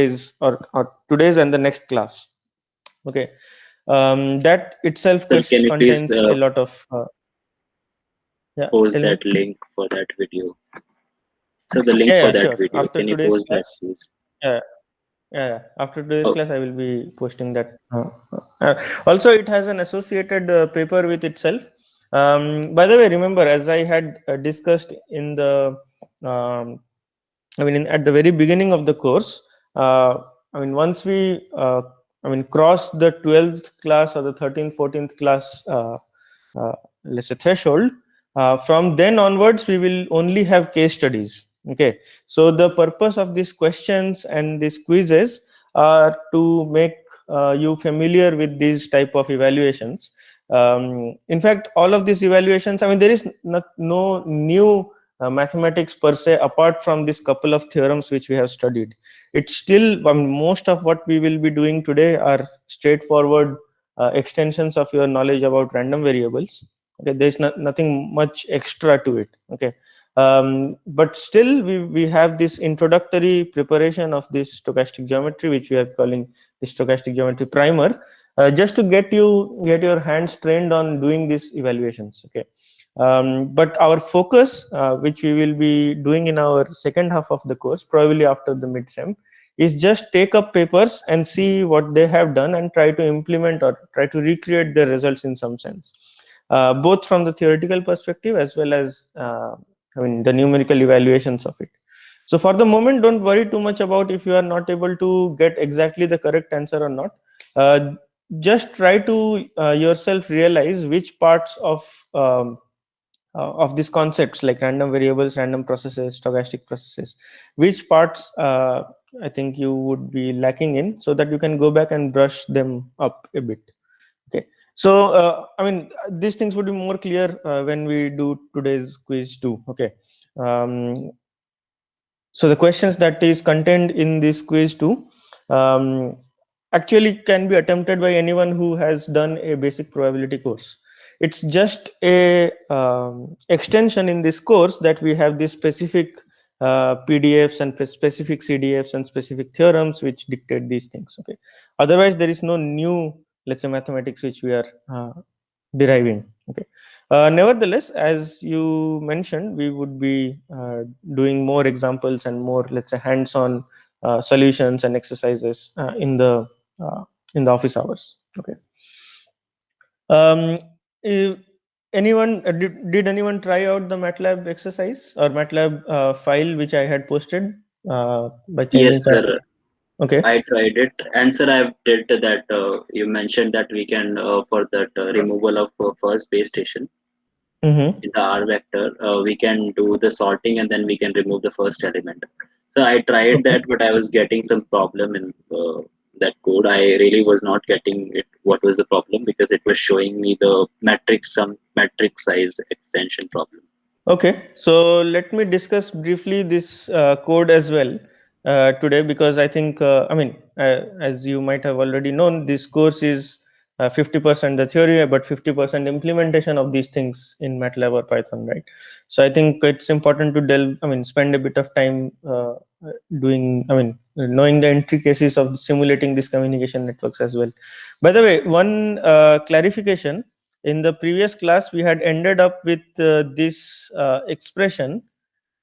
today's or today's and the next class. Okay, that itself Sir, can you please contains a lot of yeah. post Tell me. that link for that video? So the link Yeah, for yeah, that sure. video, After can you today's post that, class, please? yeah, yeah. After today's Oh, class, I will be posting that. Also, it has an associated paper with itself. By the way, remember, as I had discussed in the um, at the very beginning of the course, once we, cross the 12th class or the 13th, 14th class, uh, let's say threshold, from then onwards, we will only have case studies. Okay. So the purpose of these questions and these quizzes are to make you familiar with these type of evaluations. In fact, all of these evaluations, there is no new mathematics per se apart from this couple of theorems which we have studied. It's still, most of what we will be doing today are straightforward extensions of your knowledge about random variables. Okay, there's nothing much extra to it. Okay, but still we have this introductory preparation of this stochastic geometry, which we are calling the stochastic geometry primer, just to get your hands trained on doing these evaluations. Okay, but our focus, which we will be doing in our second half of the course, probably after the mid-sem, is just take up papers and see what they have done and try to implement or try to recreate their results in some sense, both from the theoretical perspective as well as the numerical evaluations of it. So for the moment, don't worry too much about if you are not able to get exactly the correct answer or not. uh, just try to yourself realize which parts of these concepts like random variables, random processes, stochastic processes, which parts I think you would be lacking in, so that you can go back and brush them up a bit. Okay. So these things would be more clear when we do today's quiz too. Okay. um, so the questions that is contained in this quiz too, um, actually can be attempted by anyone who has done a basic probability course. It's just a extension in this course that we have these specific PDFs and specific CDFs and specific theorems which dictate these things. Okay. Otherwise, there is no new, let's say, mathematics which we are deriving. Okay. Nevertheless, as you mentioned, we would be doing more examples and more, let's say, hands-on solutions and exercises uh, in the office hours. Okay. Um, if anyone did anyone try out the MATLAB exercise or MATLAB file which I had posted by changing yes, parameter? sir. Okay. I tried it, and sir, I've did that. You mentioned that we can for that removal of first base station Mm-hmm. in the R vector, we can do the sorting and then we can remove the first element. So I tried Okay. that, but I was getting some problem in that code. I really was not getting it. What was the problem? Because it was showing me the matrix, some matrix size extension problem. Okay, so let me discuss briefly this code as well today, because I think, as you might have already known, this course is 50% the theory, but 50% implementation of these things in MATLAB or Python, right? So I think it's important to spend a bit of time knowing the intricacies of simulating these communication networks as well. By the way, one clarification: in the previous class we had ended up with this expression,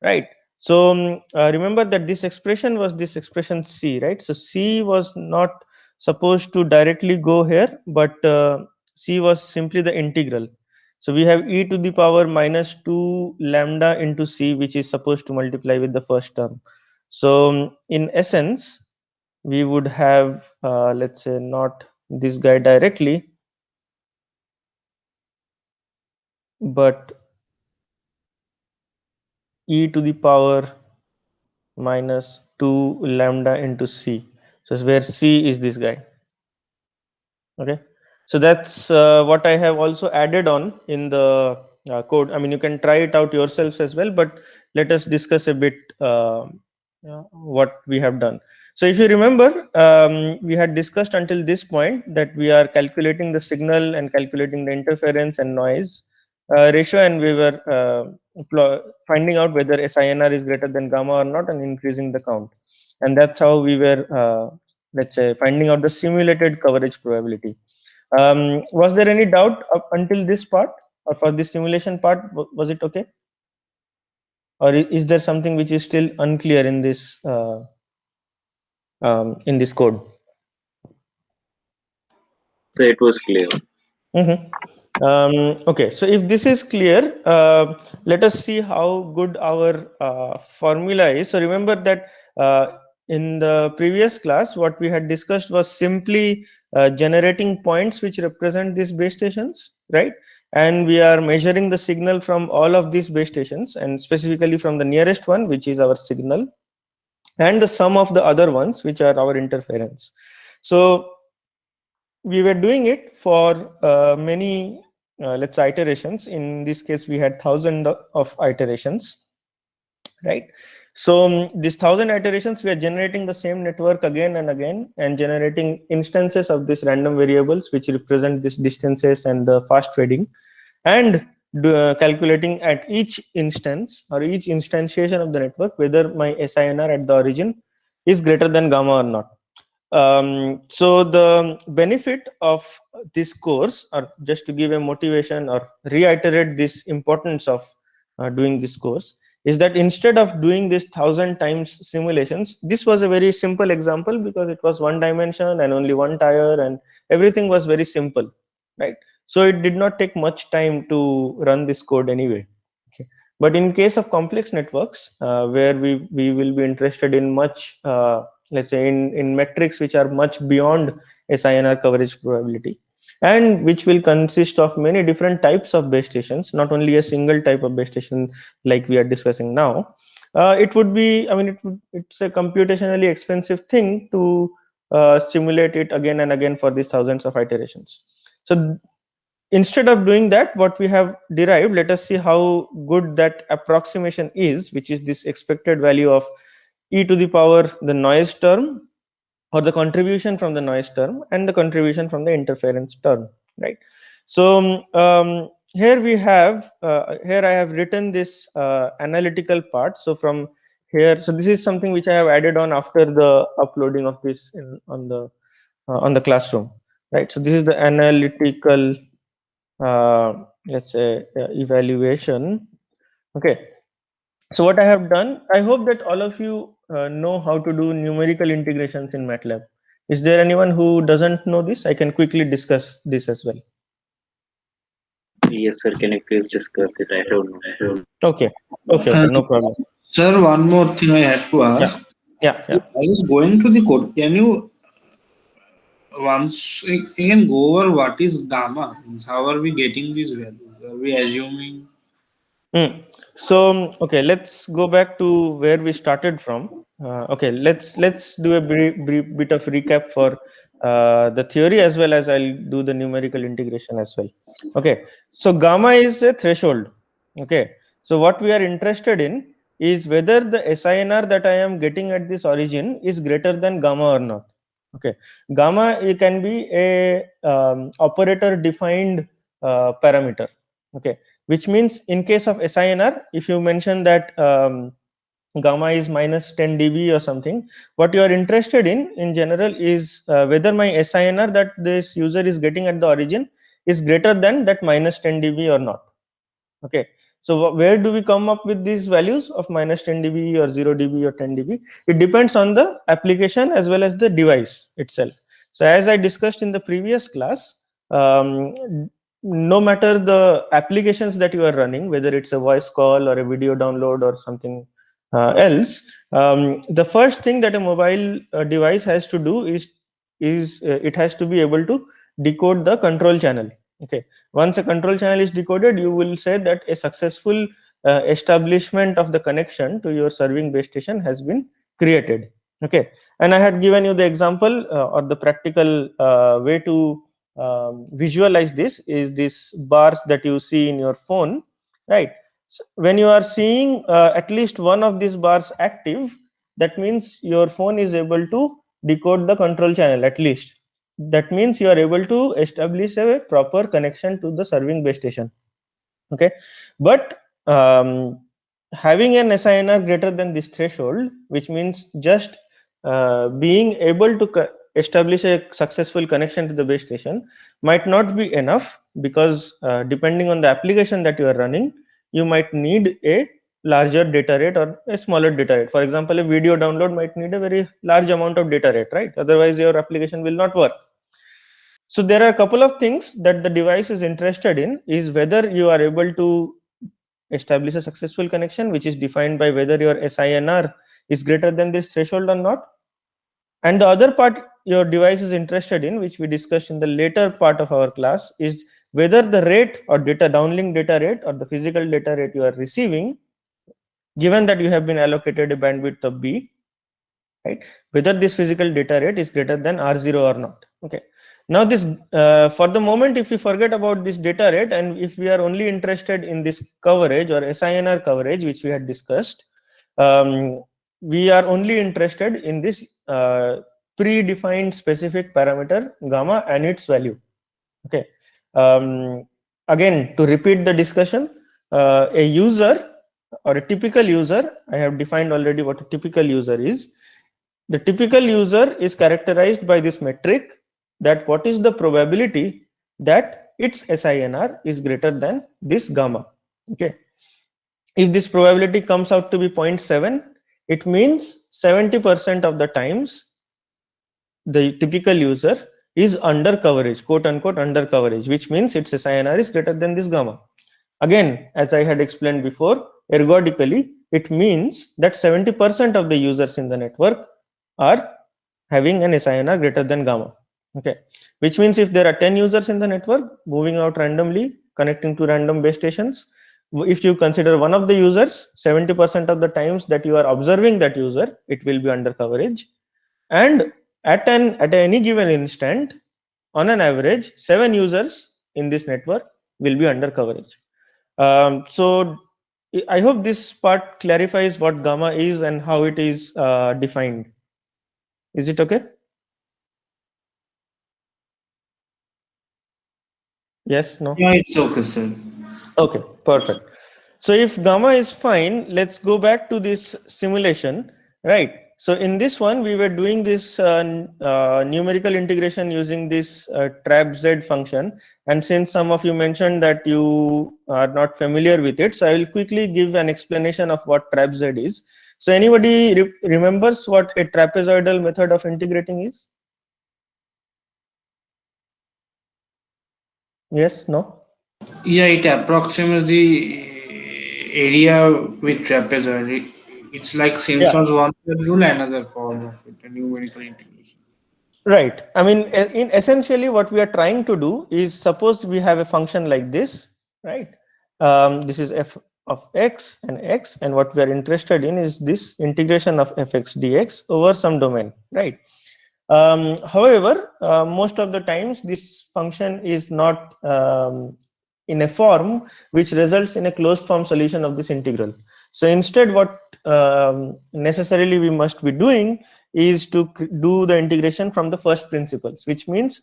right? So remember that this expression was this expression c, right? So c was not supposed to directly go here, but c was simply the integral. So we have e to the power minus 2 lambda into c, which is supposed to multiply with the first term. So in essence, we would have, let's say, not this guy directly, but e to the power minus 2 lambda into c. So it's where c is this guy. Okay. So that's what I have also added on in the code. You can try it out yourselves as well, but let us discuss a bit what we have done. So if you remember, we had discussed until this point that we are calculating the signal and calculating the interference and noise ratio, and we were finding out whether SINR is greater than gamma or not and increasing the count. and that's how we were, let's say, finding out the simulated coverage probability. Was there any doubt up until this part, or for this simulation part? Was it okay, or is there something which is still unclear in this code? So it was clear. Okay, so if this is clear, let us see how good our formula is. So remember that in the previous class, what we had discussed was simply generating points which represent these base stations, right? And we are measuring the signal from all of these base stations, and specifically from the nearest one, which is our signal, and the sum of the other ones, which are our interference. So we were doing it for many, let's say, iterations. In this case, we had thousands of iterations, right? So these 1,000 iterations, we are generating the same network again and again, and generating instances of these random variables which represent these distances and the fast fading, and calculating at each instance or each instantiation of the network whether my SINR at the origin is greater than gamma or not. So the benefit of this course, or just to give a motivation or reiterate this importance of doing this course, is that instead of doing this 1,000 times simulations, this was a very simple example because it was one dimension and only one tire, and everything was very simple, right? So it did not take much time to run this code anyway. Okay. But in case of complex networks, where we will be interested in much, let's say, in metrics which are much beyond SINR coverage probability, and which will consist of many different types of base stations, not only a single type of base station like we are discussing now. It would be, I mean, it's a computationally expensive thing to simulate it again and again for these thousands of iterations. So instead of doing that, what we have derived, let us see how good that approximation is, which is this expected value of e to the power the noise term, or the contribution from the noise term, and the contribution from the interference term, right? So here we have, here I have written this analytical part. So from here, so this is something which I have added on after the uploading of this on the classroom, right? So this is the analytical, let's say, evaluation. Okay, so what I have done, I hope that all of you know how to do numerical integrations in MATLAB. Is there anyone who doesn't know this? I can quickly discuss this as well. Yes, sir. Can you please discuss it? I don't know. Okay, okay, no problem. Sir, one more thing I had to Yeah, ask. yeah, yeah. I was going through the code. Can you once again go over what is gamma? How are we getting these values? Are we assuming? So okay, let's go back to where we started from. Okay, let's do a brief bit of recap for the theory, as well as I'll do the numerical integration as well. Okay, so gamma is a threshold. Okay, so what we are interested in is whether the SINR that I am getting at this origin is greater than gamma or not. Okay, gamma, it can be a operator defined parameter. Okay, which means in case of SINR, if you mention that gamma is minus 10 dB or something, what you are interested in general is whether my SINR that this user is getting at the origin is greater than that minus 10 dB or not. Okay, so where do we come up with these values of minus 10 dB or 0 dB or 10 dB? It depends on the application as well as the device itself. So as I discussed in the previous class, no matter the applications that you are running, whether it's a voice call or a video download or something else, the first thing that a mobile device has to do is it has to be able to decode the control channel. Okay, once a control channel is decoded, you will say that a successful establishment of the connection to your serving base station has been created. Okay, and I had given you the example or the practical way to visualize this is this bars that you see in your phone, right? So when you are seeing at least one of these bars active, that means your phone is able to decode the control channel at least. That means you are able to establish a proper connection to the serving base station. Okay, but having an SINR greater than this threshold, which means just being able to establish a successful connection to the base station might not be enough, because depending on the application that you are running, you might need a larger data rate or a smaller data rate. For example, a video download might need a very large amount of data rate, right? Otherwise your application will not work. So there are a couple of things that the device is interested in, is whether you are able to establish a successful connection, which is defined by whether your SINR is greater than this threshold or not. And the other part your device is interested in, which we discussed in the later part of our class, is whether the rate or data downlink data rate or the physical data rate you are receiving, given that you have been allocated a bandwidth of B, right, whether this physical data rate is greater than R0 or not. Okay. Now this, for the moment, if we forget about this data rate, and if we are only interested in this coverage or SINR coverage, which we had discussed, we are only interested in this predefined specific parameter gamma and its value. Okay. Again, to repeat the discussion, a user or a typical user, I have defined already what a typical user is. The typical user is characterized by this metric, that what is the probability that its SINR is greater than this gamma. Okay. If this probability comes out to be 0.7, it means 70% of the times the typical user is under coverage, quote unquote under coverage, which means its SINR is greater than this gamma. Again, as I had explained before, ergodically, it means that 70% of the users in the network are having an SINR greater than gamma. Okay, which means if there are 10 users in the network moving out randomly, connecting to random base stations, if you consider one of the users, 70% of the times that you are observing that user, it will be under coverage. And at any given instant, on an average, 7 users in this network will be under coverage. So I hope this part clarifies what gamma is and how it is defined. Is it okay? Yes, no? Yeah, it's okay, sir. Okay, perfect. So if gamma is fine, let's go back to this simulation, right? So in this one, we were doing this numerical integration using this trapz function. And since some of you mentioned that you are not familiar with it, so I will quickly give an explanation of what trapz is. So anybody remembers what a trapezoidal method of integrating is? Yes, no? Yeah, it approximates the area with trapezoid. It's like Yeah. Simpson's one rule, another form of it, a numerical integration. Right. I mean, in essentially what we are trying to do is, suppose we have a function like this, right? This is f of x, and what we are interested in is this integration of fx dx over some domain, right? However, most of the times this function is not in a form which results in a closed form solution of this integral. So instead, what necessarily we must be doing is to do the integration from the first principles, which means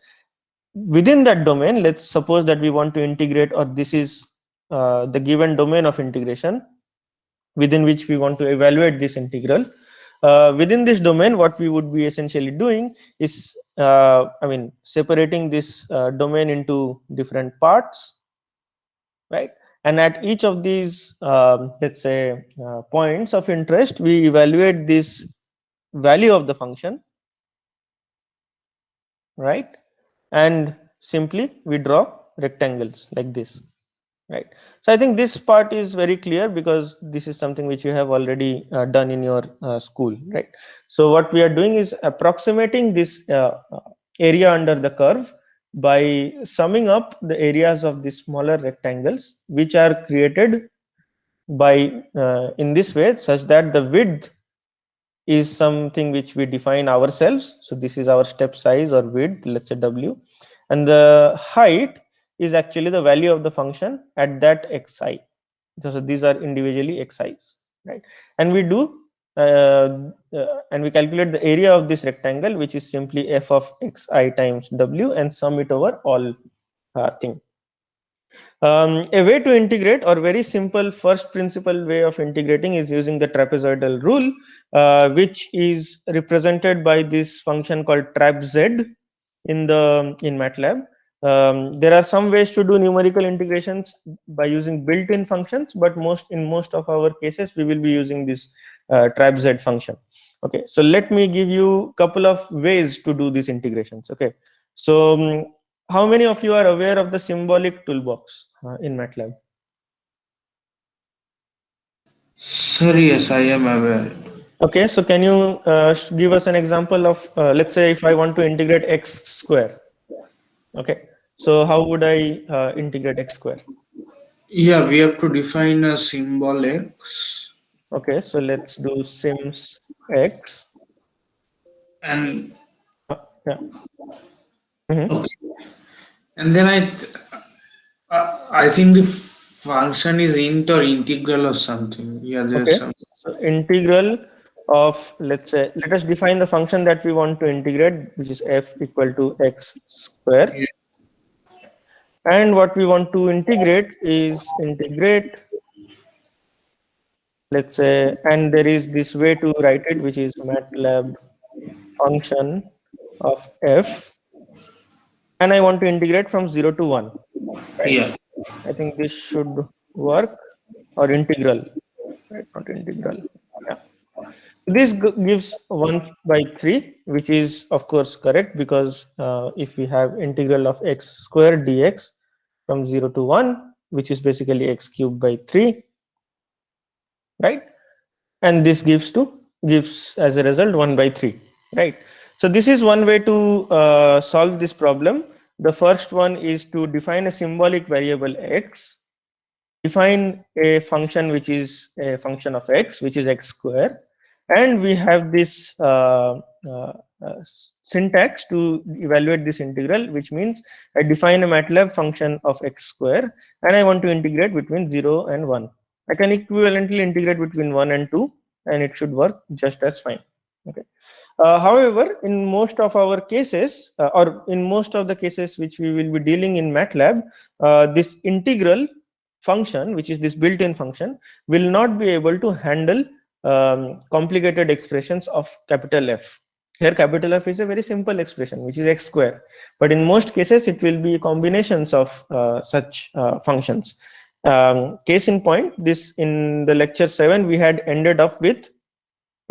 within that domain, let's suppose that we want to integrate, or this is the given domain of integration within which we want to evaluate this integral. Within this domain, what we would be essentially doing is, separating this domain into different parts, right? And at each of these, let's say, points of interest, we evaluate this value of the function, right? And simply we draw rectangles like this, right? So I think this part is very clear, because this is something which you have already done in your school, right? So what we are doing is approximating this area under the curve by summing up the areas of the smaller rectangles, which are created by in this way, such that the width is something which we define ourselves. So this is our step size or width, let's say w, and the height is actually the value of the function at that xi. So these are individually xi's, right? And we do and we calculate the area of this rectangle, which is simply f of xi times w, and sum it over all thing. A way to integrate, or very simple first principle way of integrating, is using the trapezoidal rule, which is represented by this function called trapz in MATLAB. There are some ways to do numerical integrations by using built-in functions, but in most of our cases we will be using this trapz function. Okay, so let me give you a couple of ways to do these integrations. Okay, so how many of you are aware of the symbolic toolbox in MATLAB? Sir, yes, I am aware. Okay, so can you give us an example of, let's say, if I want to integrate x square? Okay, so how would I integrate x square? Yeah, we have to define a symbol x, Okay, so let's do sims x. and Yeah. Mhm. okay, and then I think the function is int or integral or something. Yeah, there's Okay, some. so integral of, let's say, let us define the function that we want to integrate, which is f equal to x square. Yeah, And what we want to integrate is integrate, let's say, and there is this way to write it, which is MATLAB function of f, and I want to integrate from 0 to 1, right? yeah, I think this should work, or integral, right? Not integral. Yeah. This gives 1 by 3, which is of course correct, because if we have integral of x square dx from 0 to 1, which is basically x cubed by 3, right? And this gives as a result 1 by 3, right? So this is one way to solve this problem. The first one is to define a symbolic variable x, define a function which is a function of x, which is x square, and we have this uh, syntax to evaluate this integral, which means I define a MATLAB function of x square and I want to integrate between 0 and 1. I can equivalently integrate between 1 and 2, and it should work just as fine. Okay. However, in most of our cases, or in most of the cases which we will be dealing in MATLAB, this integral function, which is this built-in function, will not be able to handle complicated expressions of capital F. Here capital F is a very simple expression, which is x square, but in most cases it will be combinations of such functions. Case in point, this in the lecture 7 we had ended up with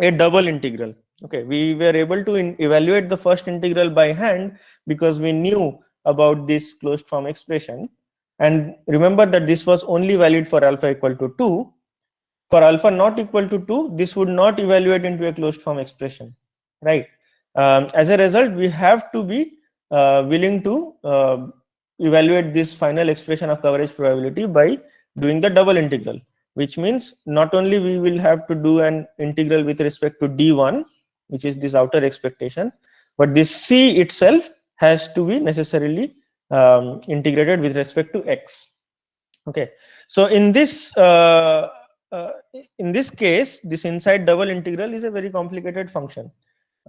a double integral. Okay, we were able to evaluate the first integral by hand because we knew about this closed form expression, and remember that this was only valid for alpha equal to 2. For alpha not equal to 2, this would not evaluate into a closed form expression, right? As a result, we have to be willing to evaluate this final expression of coverage probability by doing the double integral, which means not only we will have to do an integral with respect to d1, which is this outer expectation, but this c itself has to be necessarily integrated with respect to x. Okay, so in this case, this inside double integral is a very complicated function,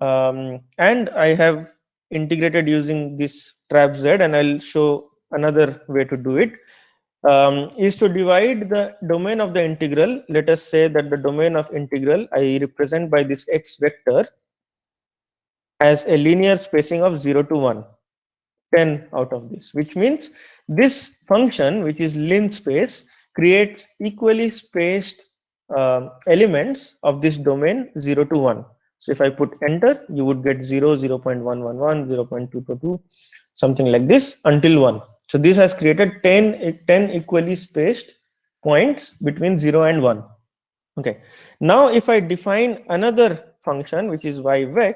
and I have integrated using this trap z, and I'll show another way to do it. Is to divide the domain of the integral. Let us say that the domain of integral I represent by this x vector as a linear spacing of 0 to 1, 10 out of this, which means this function, which is linspace, creates equally spaced elements of this domain 0 to 1. So if I put enter, you would get 0, 0 0.111, 0 0.222, something like this until 1. So this has created 10 equally spaced points between 0 and 1. Okay. Now if I define another function, which is yvec,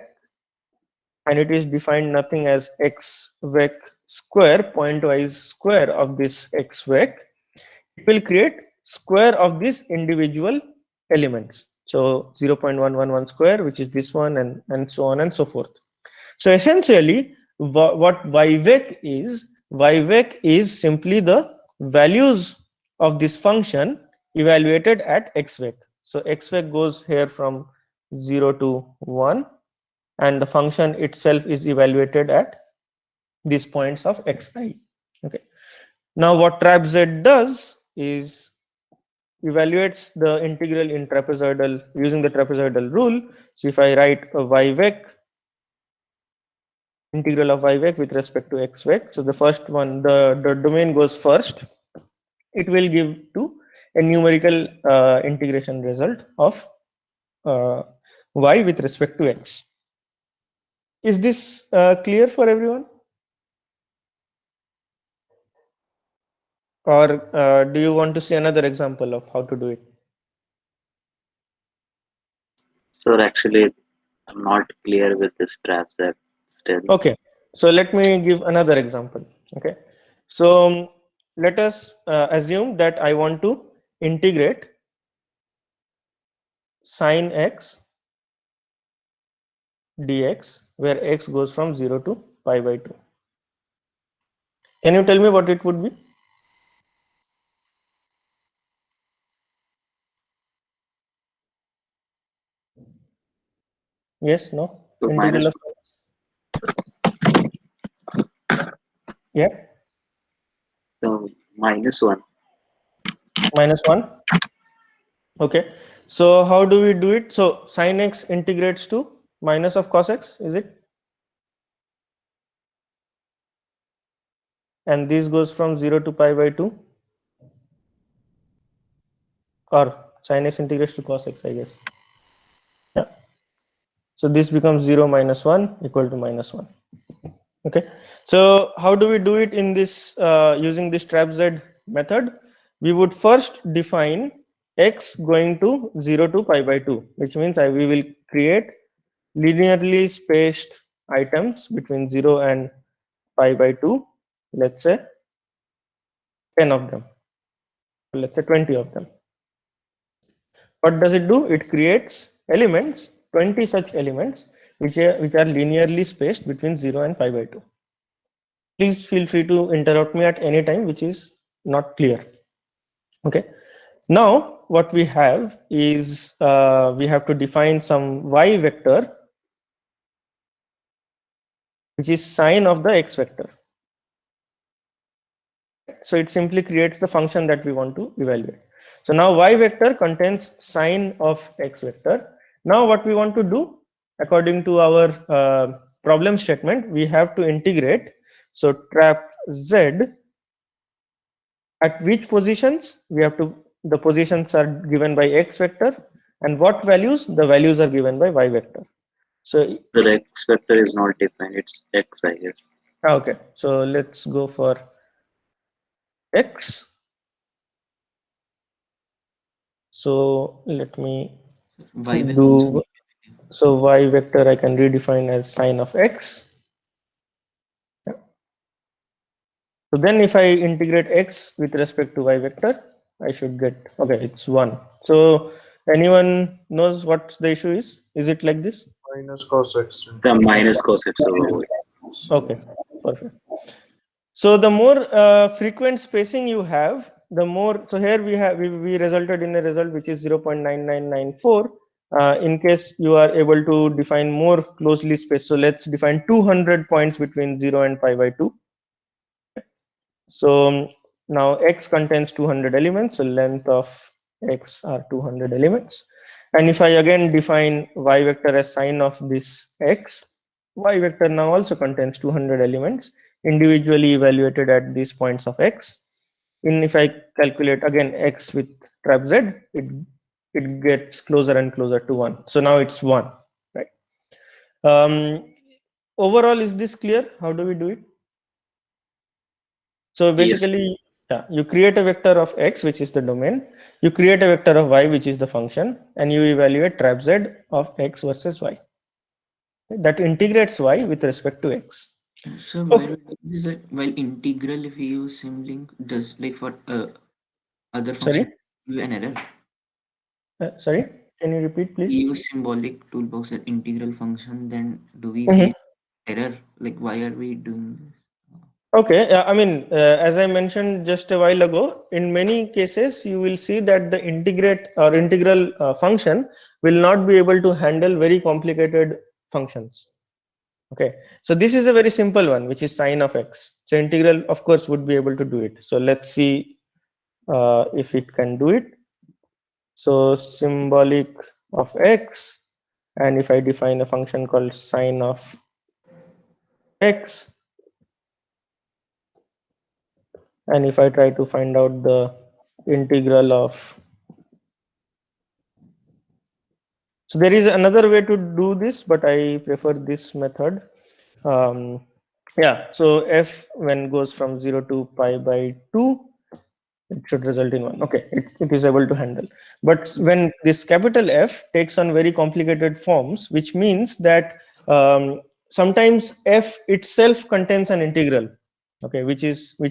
and it is defined nothing as x vec square, pointwise square of this x vec, it will create square of these individual elements. So 0.111 square, which is this one, and so on and so forth. So essentially, what yvec is simply the values of this function evaluated at xvec. So xvec goes here from 0 to 1, and the function itself is evaluated at these points of xi. Okay, Now what TrapZ does is evaluates the integral in trapezoidal using the trapezoidal rule. So if I write a y vec, integral of y vec with respect to x vec, so the first one, the domain goes first, it will give to a numerical integration result of y with respect to x. Is this clear for everyone? Or do you want to see another example of how to do it? So actually, I'm not clear with this trap set still. Okay, so let me give another example. Okay, so let us assume that I want to integrate sine x dx where x goes from 0 to pi by 2. Can you tell me what it would be? Yes, no? So Integral of yeah, -1. -1. Okay, so how do we do it? So sine x integrates to minus of cos x, is it? And this goes from 0 to pi by 2, or sine x integrates to cos x, I guess. Yeah. So this becomes 0 minus 1 equal to -1. Okay. So how do we do it in this using this TrapZ method? We would first define x going to 0 to pi by 2, which means we will create linearly spaced items between 0 and pi by 2. Let's say 10 of them. Let's say 20 of them. What does it do? It creates elements, 20 such elements, which are linearly spaced between 0 and pi by 2. Please feel free to interrupt me at any time which is not clear. Okay. Now what we have is we have to define some y vector which is sine of the x vector. So it simply creates the function that we want to evaluate. So now y vector contains sine of x vector. Now what we want to do, according to our problem statement, we have to integrate. So trap z at which positions we have to, the positions are given by x vector, and what values, the values are given by y vector. So The x vector is not defined, it's x, I guess. okay, so let's go for x. So let me Y vec do, also. so y vector I can redefine as sine of x. So then if I integrate x with respect to y vector, I should get, okay, it's 1. So anyone knows what the issue is? Is it like this? Minus cos x. The minus cos x over y. Okay, perfect. So the more frequent spacing you have, the more, so here we resulted in a result which is 0.9994. In case you are able to define more closely spaced, so let's define 200 points between 0 and pi by 2. So now x contains 200 elements, so length of x are 200 elements. And if I again define y vector as sine of this x, y vector now also contains 200 elements individually evaluated at these points of x. And if I calculate again x with trap z, it gets closer and closer to 1. So now it's 1, right? Overall, is this clear? How do we do it? So basically, yeah, you create a vector of x, which is the domain. You create a vector of y, which is the function, and you evaluate trap z of x versus y. That integrates y with respect to x. So Okay. while integral, if we use symlink, does like for other Sorry? function give an error? Sorry, can you repeat, We please? use symbolic toolbox and integral function, then do we Mhm. face error? Like why are we doing this? Okay, I mean, as I mentioned just a while ago, in many cases, you will see that the integrate or integral function will not be able to handle very complicated functions. Okay, so this is a very simple one, which is sine of x. So integral, of course, would be able to do it. So let's see if it can do it. So symbolic of x, and if I define a function called sine of x, and if I try to find out the integral of, so there is another way to do this, but I prefer this method. Yeah, so f when goes from 0 to pi by 2, it should result in 1. Okay, it is able to handle. But when this capital F takes on very complicated forms, which means that sometimes f itself contains an integral, okay, which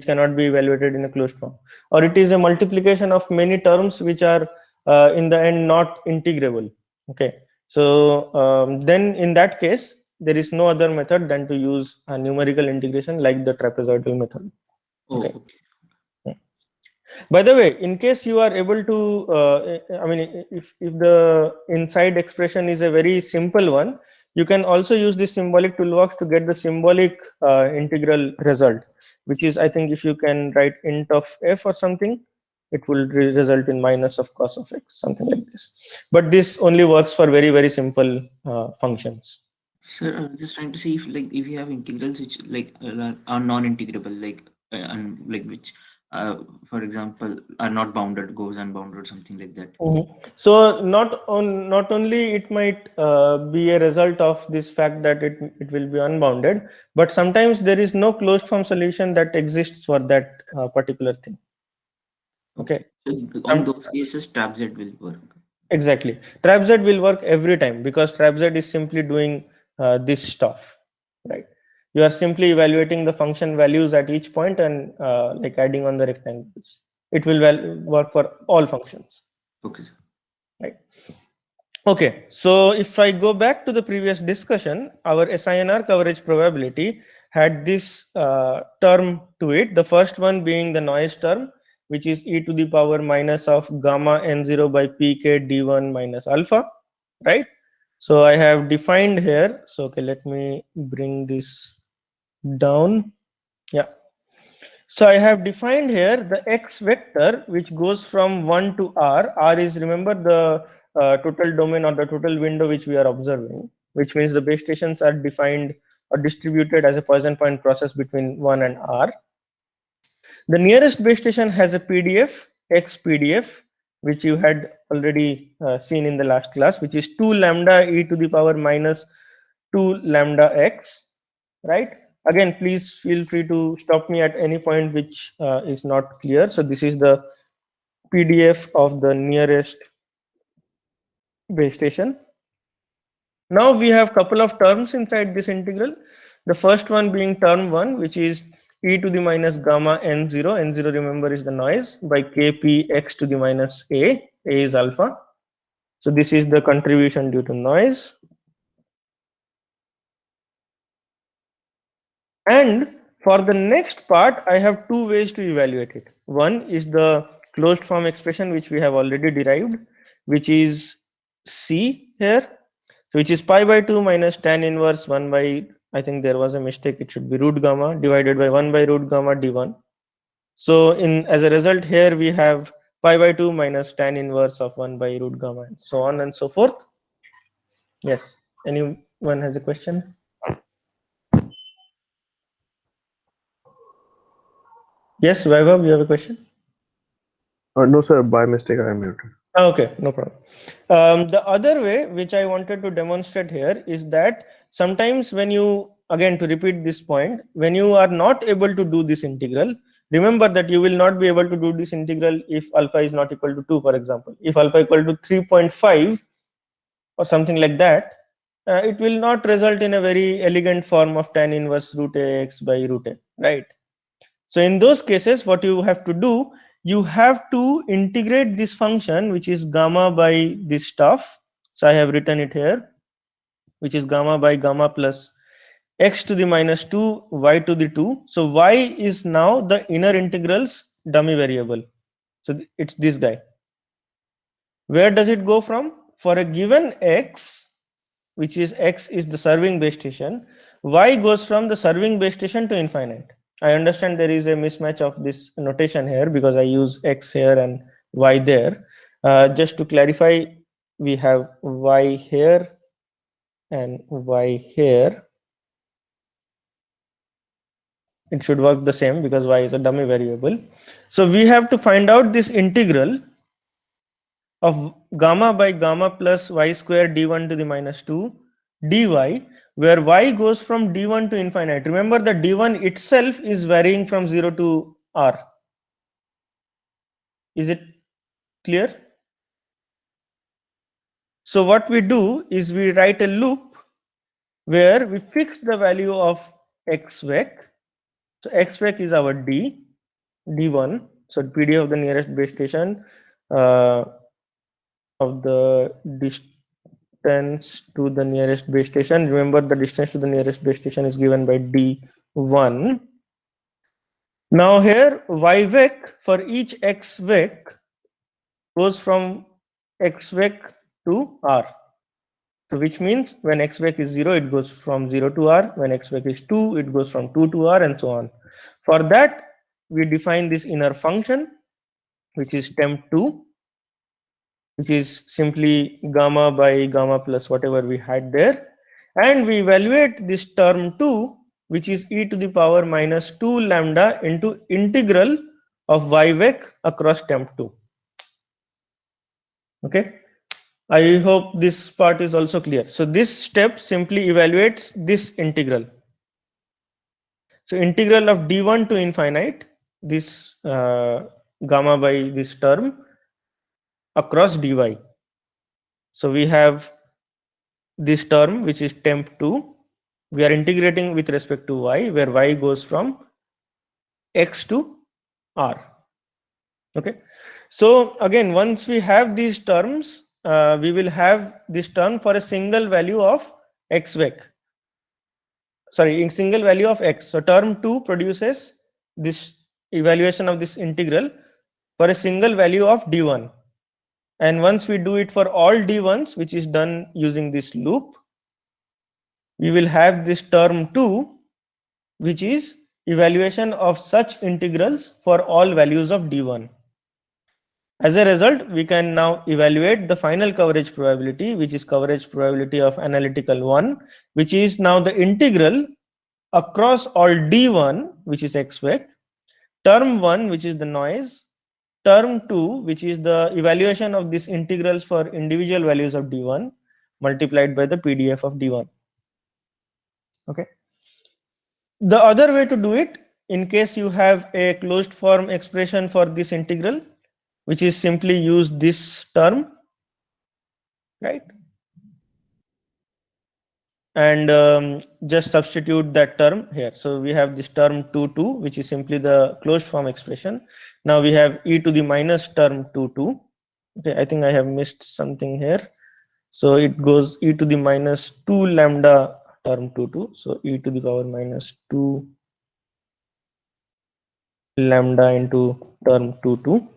cannot be evaluated in a closed form, or it is a multiplication of many terms which are in the end not integrable. Okay, so then in that case there is no other method than to use a numerical integration like the trapezoidal method. Oh, Okay. okay. By the way, in case you are able to, I mean, if the inside expression is a very simple one, you can also use this symbolic toolbox to get the symbolic integral result, which is, I think, if you can write int of f or something, it will result in minus of cos of x, something like this. But this only works for very, very simple functions. Sir, I was just trying to see if if you have integrals which are non-integrable, and like which for example are not bounded, goes unbounded, something like that. So not only it might be a result of this fact that it will be unbounded, but sometimes there is no closed form solution that exists for that particular thing. Okay. So on those cases, trap Z will work. Exactly. Trap Z will work every time because trap Z is simply doing this stuff, right? You are simply evaluating the function values at each point and like adding on the rectangles. It will work for all functions. Okay, sir. Right. Okay, so if I go back to the previous discussion, our SINR coverage probability had this term to it. The first one being the noise term, which is e to the power minus of gamma n0 by pk d1 minus alpha, right? So I have defined here. So okay, let me bring this down. Yeah. So I have defined here the x vector which goes from 1 to r. R is, remember, the total domain or the total window which we are observing, which means the base stations are defined or distributed as a Poisson point process between 1 and r. The nearest base station has a PDF, x PDF, which you had already seen in the last class, which is 2 lambda e to the power minus 2 lambda x, right? Again, please feel free to stop me at any point which is not clear. So this is the PDF of the nearest base station. Now we have couple of terms inside this integral. The first one being term 1, which is e to the minus gamma n0. N0, remember, is the noise, by kp x to the minus a. A is alpha. So this is the contribution due to noise. And for the next part, I have two ways to evaluate it. One is the closed form expression, which we have already derived, which is C here, so which is pi by 2 minus tan inverse 1 by, I think there was a mistake, it should be root gamma divided by 1 by root gamma d1. So as a result here we have pi by 2 minus tan inverse of 1 by root gamma, and so on and so forth. Yes, anyone has a question? Yes, Vaibhav, you have a question? No, sir, by mistake I am muted. Okay, no problem. The other way which I wanted to demonstrate here is that sometimes when you, again to repeat this point, when you are not able to do this integral, remember that you will not be able to do this integral if alpha is not equal to 2, for example. If alpha equal to 3.5 or something like that, it will not result in a very elegant form of tan inverse root ax by root a, right? So in those cases, what you have to do, you have to integrate this function, which is gamma by this stuff. So I have written it here, which is gamma by gamma plus x to the minus 2 y to the 2. So y is now the inner integral's dummy variable. So it's this guy. Where does it go from? For a given x, which is x is the serving base station, y goes from the serving base station to infinite. I understand there is a mismatch of this notation here because I use x here and y there. Just to clarify, we have y here and y here. It should work the same because y is a dummy variable. So we have to find out this integral of gamma by gamma plus y square d1 to the minus 2 dy, where y goes from d1 to infinite. Remember that d1 itself is varying from 0 to r. Is it clear? So what we do is we write a loop where we fix the value of x vec. So x vec is our d1. So PD of the nearest base station of the distance to the nearest base station. Remember, the distance to the nearest base station is given by d1. Now here y vec for each x vec goes from x vec to r. So which means when x vec is 0, it goes from 0 to r. When x vec is 2, it goes from 2 to r, and so on. For that, we define this inner function, which is temp2, which is simply gamma by gamma plus whatever we had there. And we evaluate this term 2, which is e to the power minus 2 lambda into integral of y vec across temp2. Okay. I hope this part is also clear. So this step simply evaluates this integral. So integral of d1 to infinite, this gamma by this term across dy. So we have this term which is temp2. We are integrating with respect to y, where y goes from x to r. Okay. So again, once we have these terms, we will have this term for a single value of x vec. Sorry, in single value of x. So term 2 produces this evaluation of this integral for a single value of d1. And once we do it for all d1s, which is done using this loop, we will have this term 2, which is evaluation of such integrals for all values of d1. As a result, we can now evaluate the final coverage probability, which is coverage probability of analytical 1, which is now the integral across all d1, which is x vec, term 1, which is the noise, term 2, which is the evaluation of these integrals for individual values of d1, multiplied by the PDF of d1. Okay. The other way to do it, in case you have a closed form expression for this integral, which is simply use this term, right? And just substitute that term here. So we have this term 2, which is simply the closed form expression. Now we have e to the minus term 2. Okay, I think I have missed something here. So it goes e to the minus 2 lambda term 2. So e to the power minus 2 lambda into term 2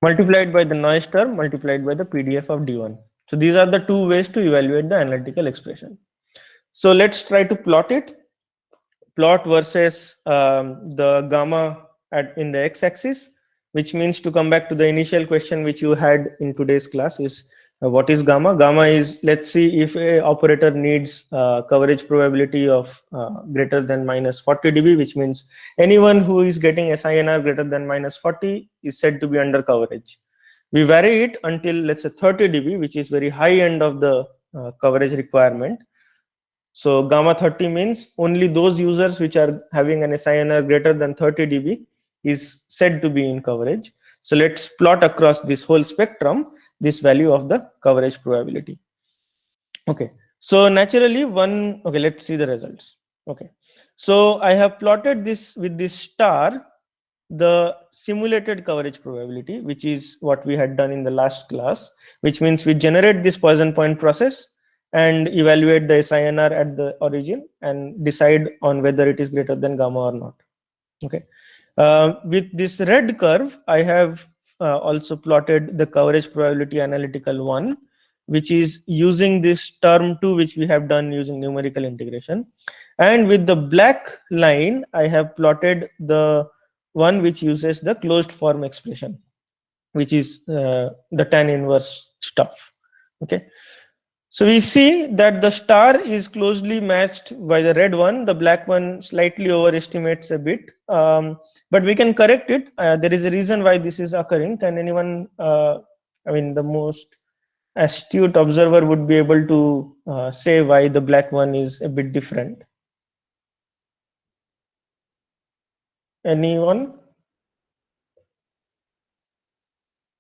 multiplied by the noise term multiplied by the PDF of d1. So these are the two ways to evaluate the analytical expression. So let's try to plot it. Plot versus the gamma in the x-axis, which means, to come back to the initial question which you had in today's class, is what is gamma? Gamma is, let's see if a operator needs coverage probability of greater than minus 40 dB, which means anyone who is getting SINR greater than minus 40 is said to be under coverage. We vary it until, let's say, 30 dB, which is very high end of the coverage requirement. So gamma 30 means only those users which are having an SINR greater than 30 dB is said to be in coverage. So let's plot across this whole spectrum this value of the coverage probability. Okay, so naturally okay, let's see the results. Okay, so I have plotted this with this star, the simulated coverage probability, which is what we had done in the last class, which means we generate this Poisson point process and evaluate the SINR at the origin and decide on whether it is greater than gamma or not. Okay, with this red curve, I have also plotted the coverage probability analytical 1, which is using this term 2, which we have done using numerical integration. And with the black line, I have plotted the one which uses the closed form expression, which is the tan inverse stuff. Okay. So we see that the star is closely matched by the red one. The black one slightly overestimates a bit, but we can correct it. There is a reason why this is occurring. Can anyone, I mean, the most astute observer would be able to say why the black one is a bit different? Anyone?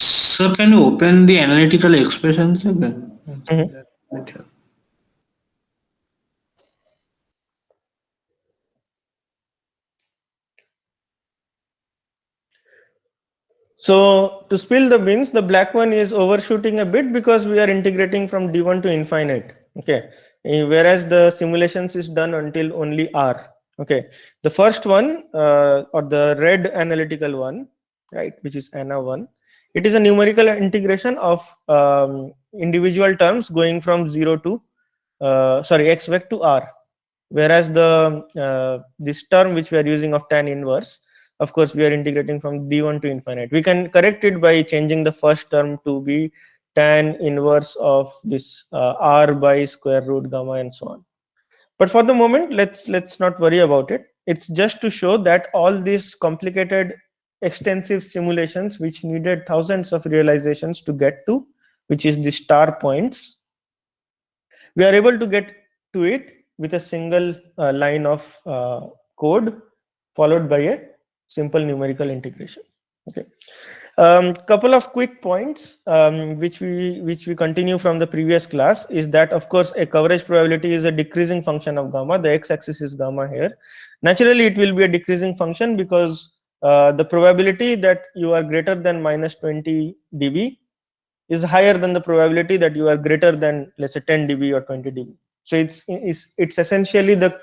So can you open the analytical expressions again? I think Mhm. that might help. So to spill the beans, the black one is overshooting a bit because we are integrating from D1 to infinite. Okay. Whereas the simulations is done until only R. Okay. The first one, or the red analytical one, right, which is ANA 1, it is a numerical integration of individual terms going from 0 to, x vec to R. Whereas the this term which we are using of tan inverse, of course we are integrating from d1 to infinite. We can correct it by changing the first term to be tan inverse of this r by square root gamma and so on. But for the moment, let's not worry about it. It's just to show that all these complicated extensive simulations which needed thousands of realizations to get to, which is the star points, we are able to get to it with a single line of code followed by a simple numerical integration. Okay. Couple of quick points which we continue from the previous class is that, of course, a coverage probability is a decreasing function of gamma. The x-axis is gamma here. Naturally, it will be a decreasing function because the probability that you are greater than minus 20 dB is higher than the probability that you are greater than, let's say, 10 dB or 20 dB. So it's essentially the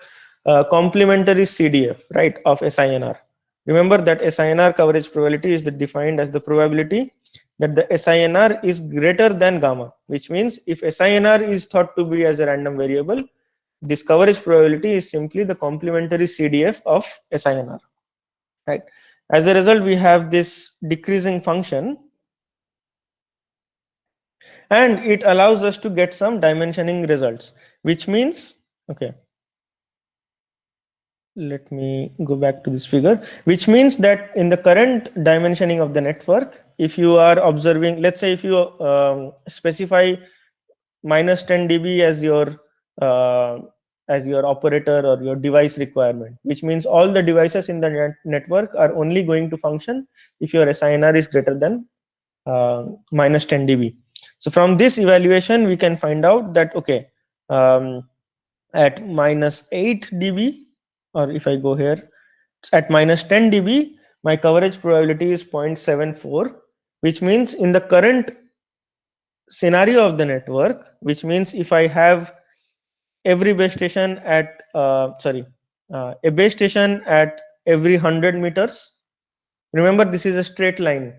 complementary CDF, right, of SINR. Remember that SINR coverage probability is defined as the probability that the SINR is greater than gamma, which means if SINR is thought to be as a random variable, this coverage probability is simply the complementary CDF of SINR, right? As a result, we have this decreasing function, and it allows us to get some dimensioning results, which means, okay, let me go back to this figure, which means that in the current dimensioning of the network, if you are observing, let's say if you specify minus 10 dB as your operator or your device requirement, which means all the devices in the network are only going to function if your SINR is greater than minus 10 dB. So from this evaluation, we can find out that, okay, at minus 8 dB, or if I go here, at minus 10 dB, my coverage probability is 0.74, which means in the current scenario of the network, which means if I have every base station at, a base station at every 100 meters, remember this is a straight line.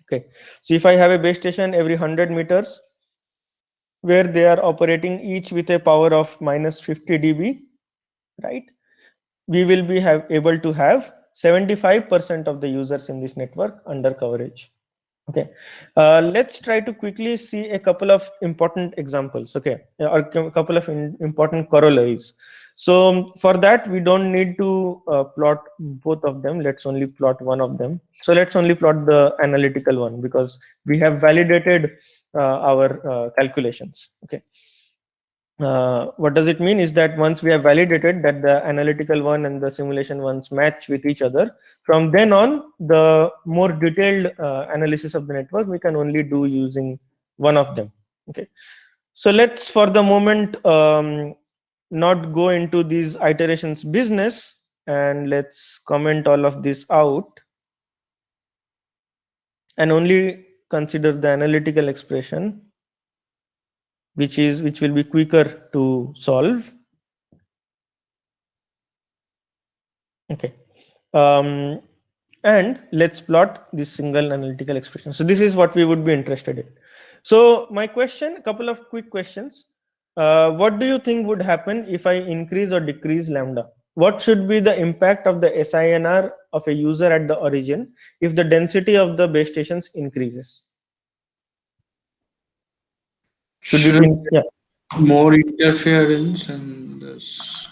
Okay, so if I have a base station every 100 meters where they are operating each with a power of minus 50 dB, right, we will be able to have 75% of the users in this network under coverage. Okay, let's try to quickly see a couple of important examples, okay, or a couple of important corollaries. So for that, we don't need to plot both of them. Let's only plot one of them. So let's only plot the analytical one because we have validated our calculations. Okay. What does it mean is that once we have validated that the analytical one and the simulation ones match with each other, from then on, the more detailed analysis of the network we can only do using one of them. Okay, so let's for the moment not go into these iterations business, and let's comment all of this out and only consider the analytical expression, which will be quicker to solve. Okay, and let's plot this single analytical expression. So this is what we would be interested in. So my question, a couple of quick questions. What do you think would happen if I increase or decrease lambda? What should be the impact of the SINR of a user at the origin if the density of the base stations increases? Should So it yeah. more interference and this.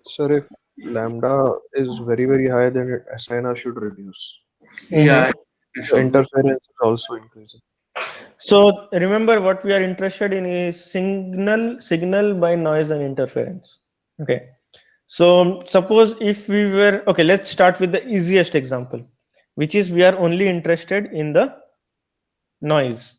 Sir, if lambda is very, very high, then SINR should reduce. Yeah, it The should be. interference is also increasing. So remember, what we are interested in is signal by noise and interference. Okay. So suppose if we were okay, let's start with the easiest example, which is we are only interested in the noise.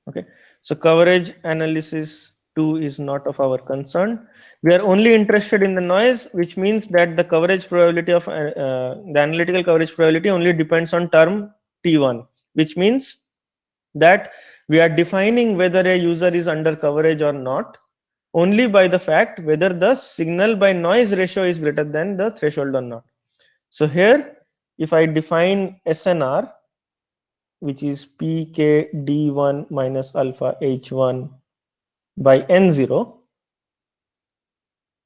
Okay. So coverage analysis 2 is not of our concern. We are only interested in the noise, which means that the coverage probability of the analytical coverage probability only depends on term T1, which means that we are defining whether a user is under coverage or not only by the fact whether the signal by noise ratio is greater than the threshold or not. So here, if I define SNR, which is PKD1 minus alpha H1 by N0,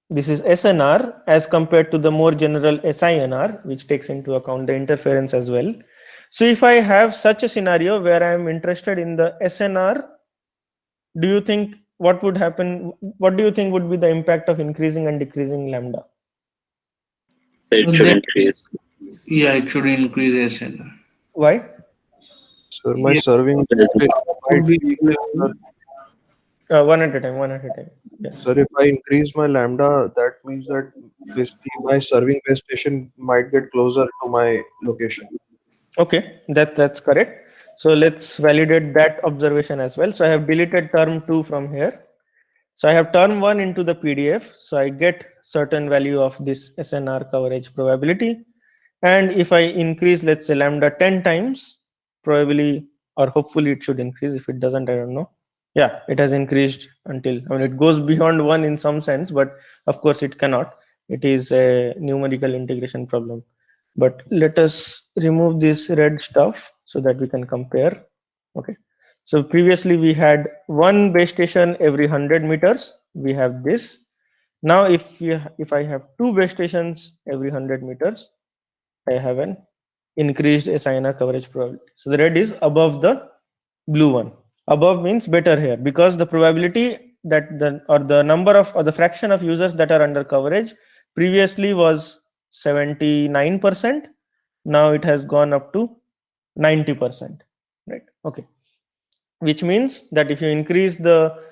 this is SNR as compared to the more general SINR, which takes into account the interference as well. So if I have such a scenario where I am interested in the SNR, do you think what would happen? What do you think would be the impact of increasing and decreasing lambda? So it should Then, increase. yeah, it should increase SNR. Why? Sir, my Yeah, serving Because station would might be be closer. One at a time. One at a time. Yeah. Sir, if I increase my lambda, that means that basically my serving base station might get closer to my location. Okay, that's correct. So let's validate that observation as well. So I have deleted term 2 from here. So I have term 1 into the PDF. So I get certain value of this SNR coverage probability. And if I increase, let's say lambda 10 times, probably or hopefully it should increase. If it doesn't, I don't know. Yeah, it has increased until, I mean, it goes beyond 1 in some sense, but of course it cannot. It is a numerical integration problem. But let us remove this red stuff so that we can compare. Okay. So previously we had one base station every 100 meters. We have this. Now if I have two base stations every 100 meters, I have an increased SINR coverage probability. So the red is above the blue one. Above means better here, because the probability that the number of, or the fraction of users that are under coverage previously was 79%. Now it has gone up to 90%, right? Okay. Which means that if you increase the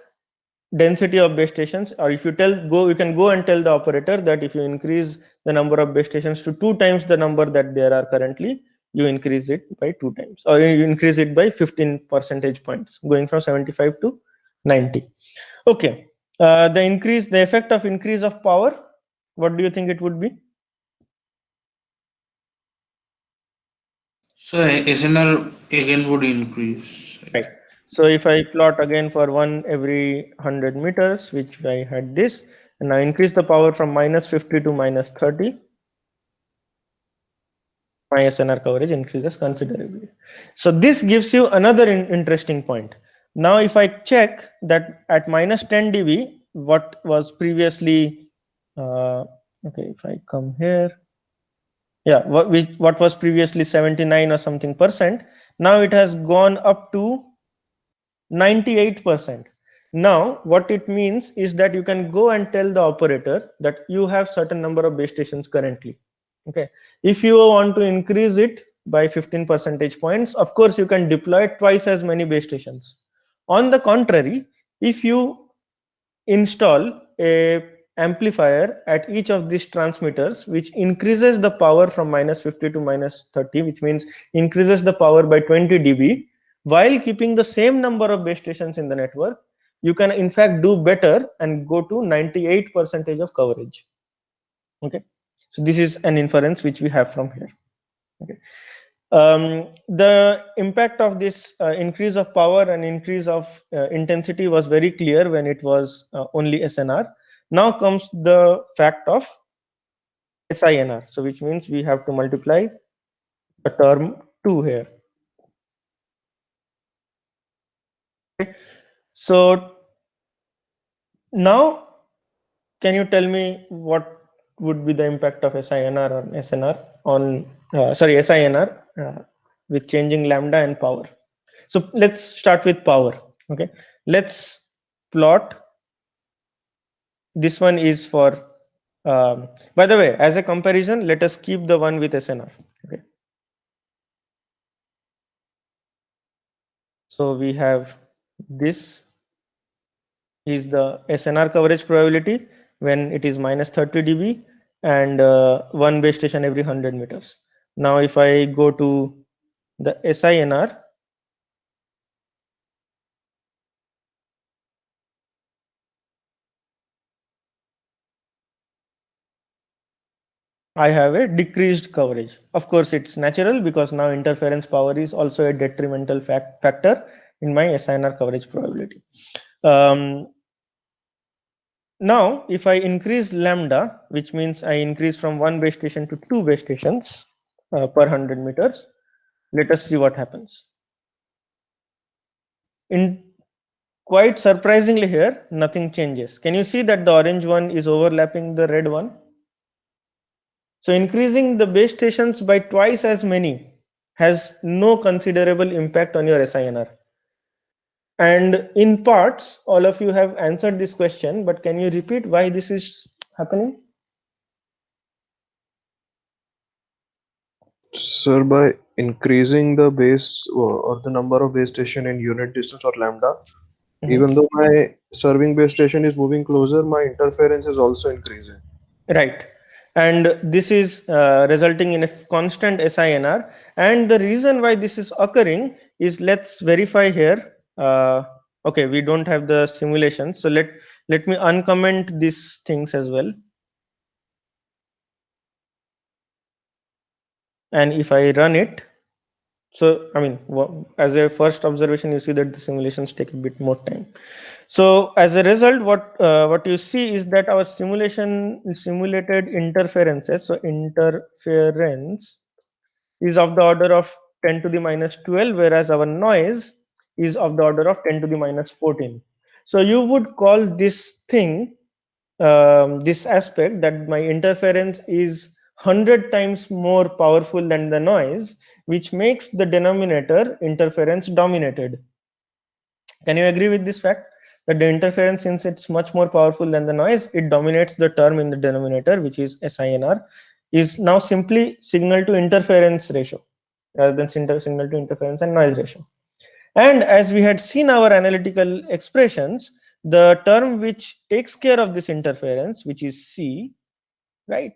density of base stations, or if you you can go and tell the operator that if you increase the number of base stations to 2 times the number that there are currently, you increase it by 2 times, or you increase it by 15 percentage points, going from 75 to 90. Okay. The effect of increase of power, what do you think it would be? So SNR again would increase. Right. So if I plot again for 1 every 100 meters, which I had this, and now increase the power from minus 50 to minus 30, my SNR coverage increases considerably. So this gives you another interesting point. Now if I check that at minus 10 dB, what was previously, okay, if I come here, yeah, what was previously 79 or something percent, now it has gone up to 98%. Now what it means is that you can go and tell the operator that you have certain number of base stations currently. Okay, if you want to increase it by 15 percentage points, of course you can deploy twice as many base stations. On the contrary, if you install a amplifier at each of these transmitters, which increases the power from minus 50 to minus 30, which means increases the power by 20 dB, while keeping the same number of base stations in the network, you can in fact do better and go to 98% of coverage. Okay, so this is an inference which we have from here. Okay. The impact of this increase of power and increase of intensity was very clear when it was only SNR. Now comes the fact of SINR, so which means we have to multiply the term 2 here. So now, can you tell me what would be the impact of SINR or SNR on SINR with changing lambda and power? So let's start with power. Okay, let's plot. This one is for. By the way, as a comparison, let us keep the one with SNR. Okay. So we have this is the SNR coverage probability when it is minus 30 dB and one base station every 100 meters. Now, if I go to the SINR, I have a decreased coverage. Of course, it's natural because now interference power is also a detrimental factor in my SINR coverage probability. Now, if I increase lambda, which means I increase from one base station to two base stations per 100 meters, let us see what happens. In quite surprisingly here, nothing changes. Can you see that the orange one is overlapping the red one? So increasing the base stations by twice as many has no considerable impact on your SINR. And in parts, all of you have answered this question, but can you repeat why this is happening? Sir, by increasing the base or the number of base station in unit distance or lambda, even though my serving base station is moving closer, my interference is also increasing. Right. And this is resulting in a constant SINR. And the reason why this is occurring is, let's verify here. Okay, we don't have the simulation. So let me uncomment these things as well. And if I run it, so I mean, as a first observation, you see that the simulations take a bit more time. So as a result, what you see is that our simulated interferences, so interference is of the order of 10 to the minus 12, whereas our noise is of the order of 10 to the minus 14. So you would call this thing, this aspect, that my interference is 100 times more powerful than the noise, which makes the denominator interference dominated. Can you agree with this fact that the interference, since it's much more powerful than the noise, it dominates the term in the denominator, which is SINR, is now simply signal to interference ratio rather than signal to interference and noise ratio. And as we had seen our analytical expressions, the term which takes care of this interference, which is C, right?